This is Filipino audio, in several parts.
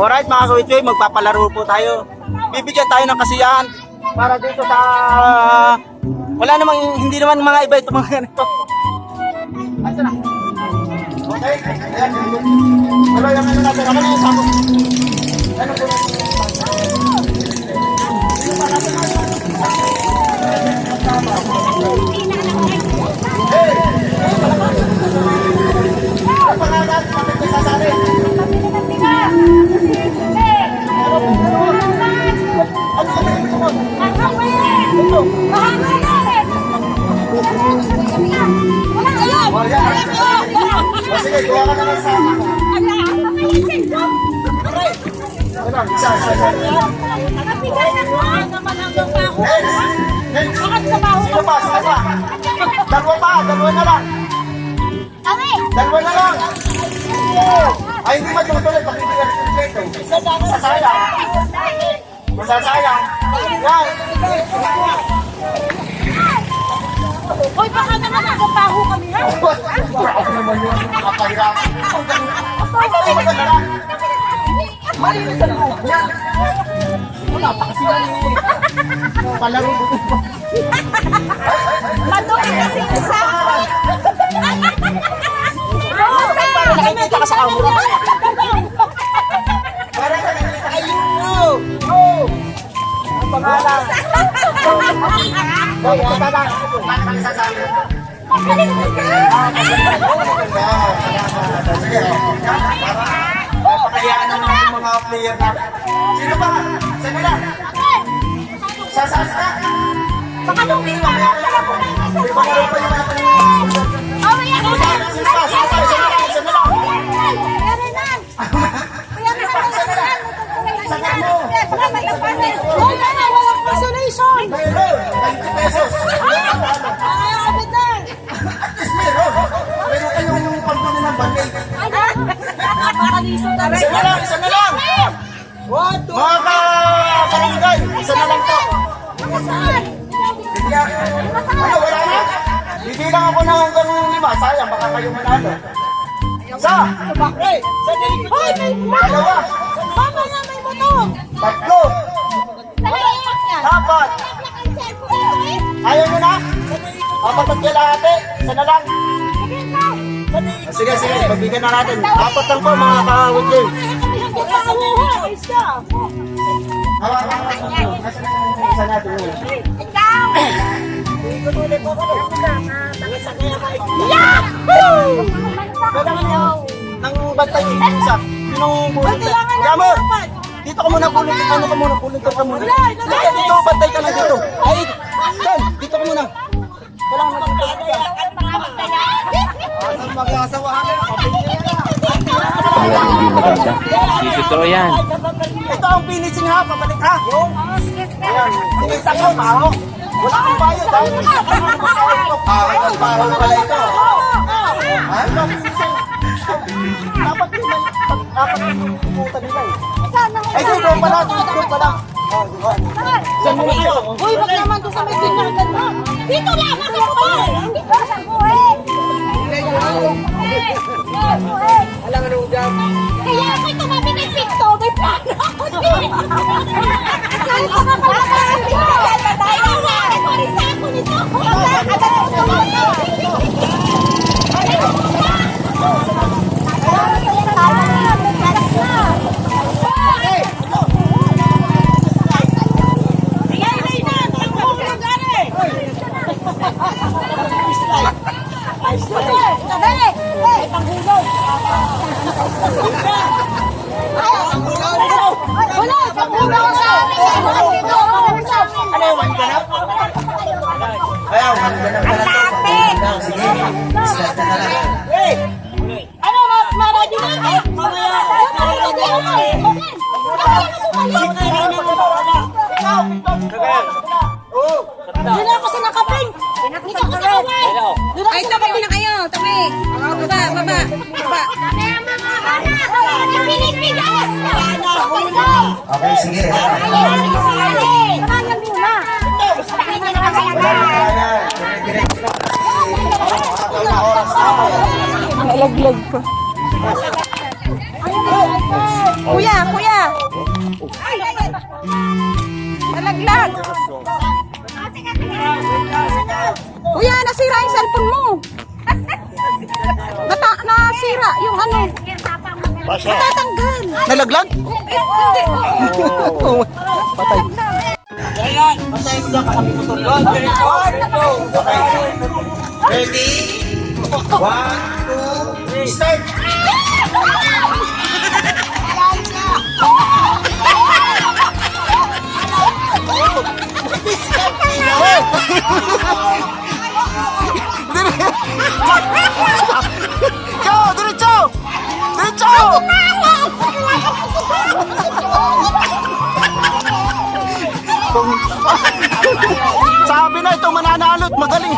Alright mga kawitwe, magpapalaro po tayo. Bibigyan tayo ng kasiyahan para dito sa wala namang, hindi naman mga iba ito mga ganito. Ay, sana. Okay, ayan. Ano yung ano natin? Ano yung sako? Ano po? Hey! Ano pa nga natin? Bakit may sasali? Sige, gawa ka na lang sa akin. Isa. Sino pa? Dalawa na lang. Dalawa na lang. Ay, hindi matutuloy. Pakibigyan ng kompleto. Masasayang. Masasayang. Yan. Hoy, baka naman nagpapaho kami ha? Ako naman yun. Nakapahirap. Malinis sa loob. Yan. Wala pa kasi yan. Palaro mo ito. Maluwi kasi isa. Para nakikita ka sa camera. Para nakikita ka yun. Ang pangalan. Ito na. Paano kang sasabi? Pakayaan naman yung mga player na. Sino ba? Sino na? Sasas ka? Baka nung bigla lang pala po na yung isa. Di ba nga pa yung mga Oh, yan. Isolation! Mayroon! 20 pesos! Meron kayong pambili ng bandil. Isa na lang! Mga ka-barangay, isa na lang to. Ano, wala na? Bibilang ako ng hanggang 5. Sayang, baka kayo manalo. Isa! Dalawa! Tatlo! 4! Ayaw nyo na? Apat ate, isa na lang. Sige, pagbigyan na natin. 4 lang po mga ka-witcher. Hawakan na natin. Nasaan na isa natin yun? Yahoo! Nang bantay yung isa. Sinong bulong na? Gamor! Dito ka muna, puluntan ka muna. Dito, bantay ka lang dito. Ay, Dan, dito ka muna. Kailangan mo dito. Ang mag-asawahan na, kapilin na. Hindi maganda. Hindi totoo yan. Ito ang finishing ha, pabalik ha. Ayan, hindi sa ko, maho. Wala kang bayad ha. Ang baho pala ito. Ano ang finishing? Dapat yung pumunta nila eh. Ay, doon pala, doon pala. Saan mo na kayo? Uy, wag naman doon sa may binyagan mo. Dito lang, ako po. Dito sa buhay. Alam nga nung dyan. Kaya ako'y tumabi ng pinto, may plano ako din. Saan sa kapalakan? Ayaw nga, rekorisa ako nito. Ayaw, hanggang na pala to. lang, sige. Start na lang. Ano, ready na? Doon ako sa nakaping. Dito ako sa kaway. Ay, tabi na kayo. Tabi. Oh, baba. Okay, sige. Nalaglag pa. Kuya. Nalaglag. Kuya, nasira yung cellphone mo. Nasira yung ano. Natatanggal. Nalaglag? Hindi. Patay. Ready? 1, 2, start! Go! Diretso! Diretso! Sabi na ito mananalot, magaling.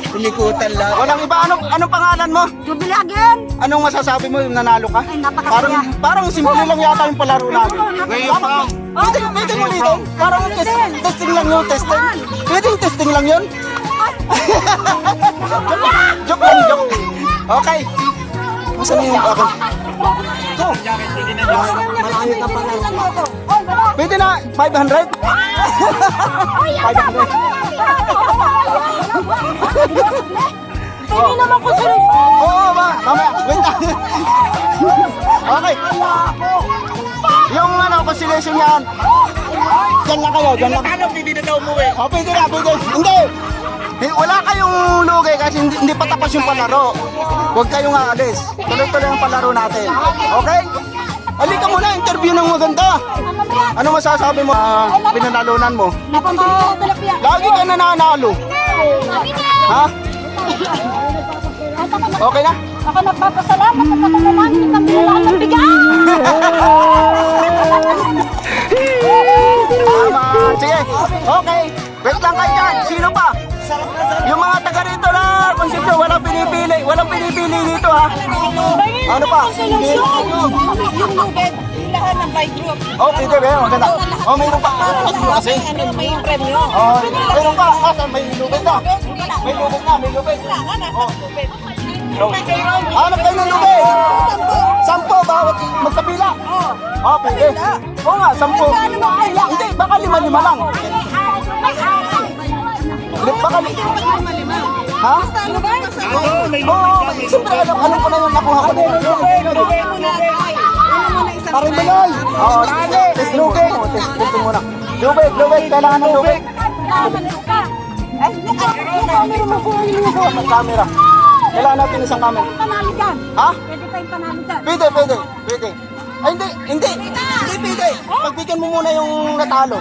Pinikutan lang. Walang iba. Anong pangalan mo? Jubilagan. Anong masasabi mo yung nanalo ka? Ay, napakasaya. Parang simple lang yata yung palaro namin. Ngayon pa. Pwede mo dito? Parang testing lang yun, testing. Pwede yung testing lang yun? Joke lang, joke. Okay. Masa na yung ako? Ito. Marami ka pa lang. Pwede na, 500? 500. Hindi naman ko sunod. Oo, mamaya. Wait lang. Okay. Yung consolation yan. Diyan lang kayo, diyan lang. Paano, pwede na daw umuwi? Oh, pwede na, pwede. Hindi. Wala kayong lugi kasi hindi pa tapos yung palaro. Huwag kayong aalis. Tuloy-tuloy ang palaro natin. Okay? Halika muna, interview ng maganda. Ano masasabi mo? Pinanalunan mo? Napamatalapya. Lagi ka nananalo. Ha? Okay na? Ako nagpapasalamat at naman ng bilang ng bigas. Tama. Sige. Okay. Wait lang kayo dyan. Sino pa? Yung mga taga rito na konsepto, walang pinipili. Walang pinipili dito ha. Ano pa? Yung lubed, lahat ng bike group. Oh, pwede ba yun? Maganda. Oh, mayroon pa. Kasi? Ano, may premyo. Oh, mayroon pa. Asan? May lubid na. May lubid na. May lubid. Oh. Hanap kayo ng lubid. 10 bawat magkapila. Oh, pwede. Oo nga, 10. Hindi, baka 5 lang. Baka ha? Ano ba? Oo, siyempre alam ko na yung nakuha ko na yun. Paring Maloy! Oo, test lubid. Test muna. Lubid, kailangan ng lubid. Ay, yung camera mo po yung Camera. Kailangan natin isang camera. panalo dyan. Ha? Pwede tayong panalo dyan. Pwede. Ay, hindi pwede. Pagbigyan mo muna yung natalo.